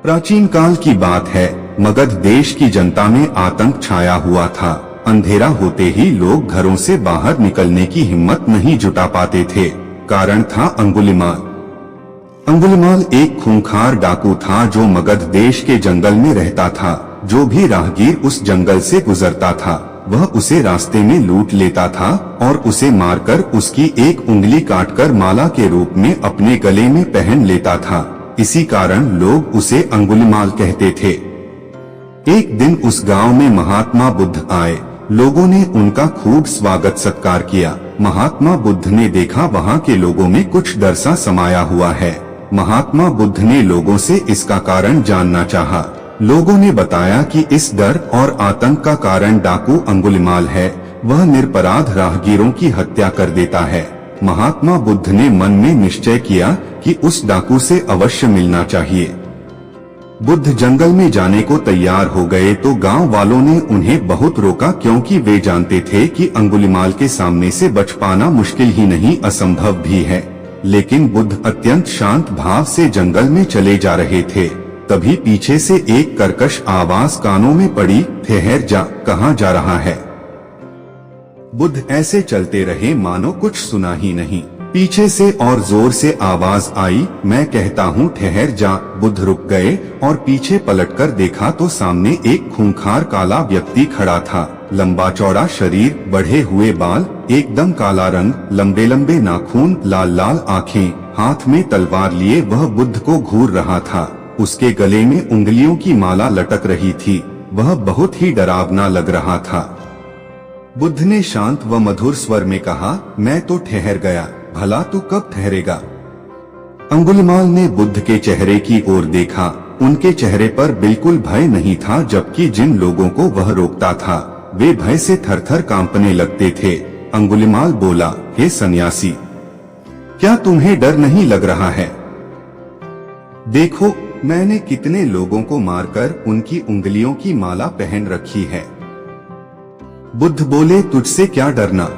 प्राचीन काल की बात है। मगध देश की जनता में आतंक छाया हुआ था। अंधेरा होते ही लोग घरों से बाहर निकलने की हिम्मत नहीं जुटा पाते थे। कारण था अंगुलिमाल। अंगुलिमाल एक खूंखार डाकू था जो मगध देश के जंगल में रहता था। जो भी राहगीर उस जंगल से गुजरता था वह उसे रास्ते में लूट लेता था और उसे मारकर उसकी एक उंगली काटकर माला के रूप में अपने गले में पहन लेता था। इसी कारण लोग उसे अंगुलिमाल कहते थे। एक दिन उस गांव में महात्मा बुद्ध आए। लोगों ने उनका खूब स्वागत सत्कार किया। महात्मा बुद्ध ने देखा वहां के लोगों में कुछ डर सा समाया हुआ है। महात्मा बुद्ध ने लोगों से इसका कारण जानना चाहा। लोगों ने बताया कि इस डर और आतंक का कारण डाकू अंगुलिमाल है। वह निरपराध राहगीरों की हत्या कर देता है। महात्मा बुद्ध ने मन में निश्चय किया कि उस डाकू से अवश्य मिलना चाहिए। बुद्ध जंगल में जाने को तैयार हो गए तो गांव वालों ने उन्हें बहुत रोका, क्योंकि वे जानते थे कि अंगुलिमाल के सामने से बच पाना मुश्किल ही नहीं असंभव भी है। लेकिन बुद्ध अत्यंत शांत भाव से जंगल में चले जा रहे थे। तभी पीछे से एक कर्कश आवाज कानों में पड़ी, ठहर जा, कहाँ जा रहा है? बुद्ध ऐसे चलते रहे मानो कुछ सुना ही नहीं। पीछे से और जोर से आवाज आई, मैं कहता हूँ ठहर जा। बुद्ध रुक गए और पीछे पलटकर देखा तो सामने एक खूंखार काला व्यक्ति खड़ा था। लंबा चौड़ा शरीर, बढ़े हुए बाल, एकदम काला रंग, लंबे लंबे नाखून, लाल लाल आँखें, हाथ में तलवार लिए वह बुद्ध को घूर रहा था। उसके गले में उंगलियों की माला लटक रही थी। वह बहुत ही डरावना लग रहा था। बुद्ध ने शांत व मधुर स्वर में कहा, मैं तो ठहर गया, भला तू कब ठहरेगा? अंगुलिमाल ने बुद्ध के चेहरे की ओर देखा। उनके चेहरे पर बिल्कुल भय नहीं था, जबकि जिन लोगों को वह रोकता था वे भय से थरथर कांपने लगते थे। अंगुलिमाल बोला, हे सन्यासी, क्या तुम्हें डर नहीं लग रहा है? देखो, मैंने कितने लोगों को मारकर उनकी उंगलियों की माला पहन रखी है। बुद्ध बोले, तुझसे क्या डरना?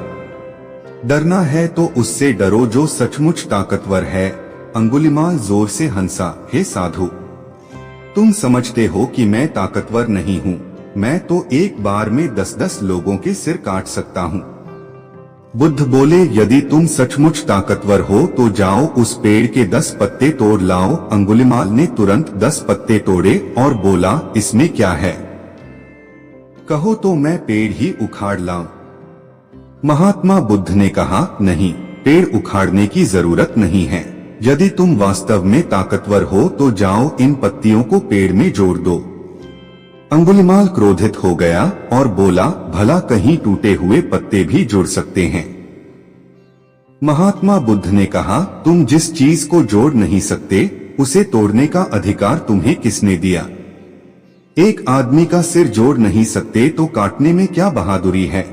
डरना है तो उससे डरो जो सचमुच ताकतवर है। अंगुलिमाल जोर से हंसा, हे साधु, तुम समझते हो कि मैं ताकतवर नहीं हूँ। मैं तो एक बार में 10-10 लोगों के सिर काट सकता हूँ। बुद्ध बोले, यदि तुम सचमुच ताकतवर हो तो जाओ उस पेड़ के 10 पत्ते तोड़ लाओ। अंगुलिमाल ने तुरंत 10 पत्ते तोड़े और बोला, इसमें क्या है? कहो तो मैं पेड़ ही उखाड़ लाऊं। महात्मा बुद्ध ने कहा, नहीं, पेड़ उखाड़ने की जरूरत नहीं है। यदि तुम वास्तव में ताकतवर हो तो जाओ इन पत्तियों को पेड़ में जोड़ दो। अंगुलिमाल क्रोधित हो गया और बोला, भला कहीं टूटे हुए पत्ते भी जुड़ सकते हैं? महात्मा बुद्ध ने कहा, तुम जिस चीज को जोड़ नहीं सकते उसे तोड़ने का अधिकार तुम्हें किसने दिया? एक आदमी का सिर जोड़ नहीं सकते तो काटने में क्या बहादुरी है?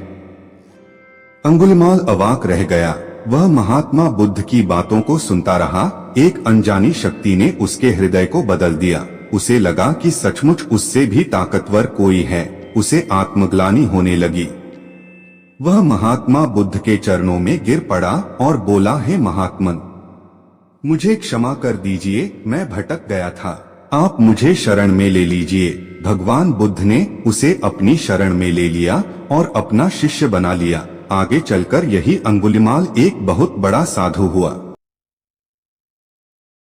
अंगुलिमाल अवाक रह गया। वह महात्मा बुद्ध की बातों को सुनता रहा। एक अनजानी शक्ति ने उसके हृदय को बदल दिया। उसे लगा कि सचमुच उससे भी ताकतवर कोई है। उसे आत्मग्लानि होने लगी। वह महात्मा बुद्ध के चरणों में गिर पड़ा और बोला, हे महात्मन, मुझे क्षमा कर दीजिए, मैं भटक गया था। आप मुझे शरण में ले लीजिए। भगवान बुद्ध ने उसे अपनी शरण में ले लिया और अपना शिष्य बना लिया। आगे चलकर यही अंगुलिमाल एक बहुत बड़ा साधु हुआ।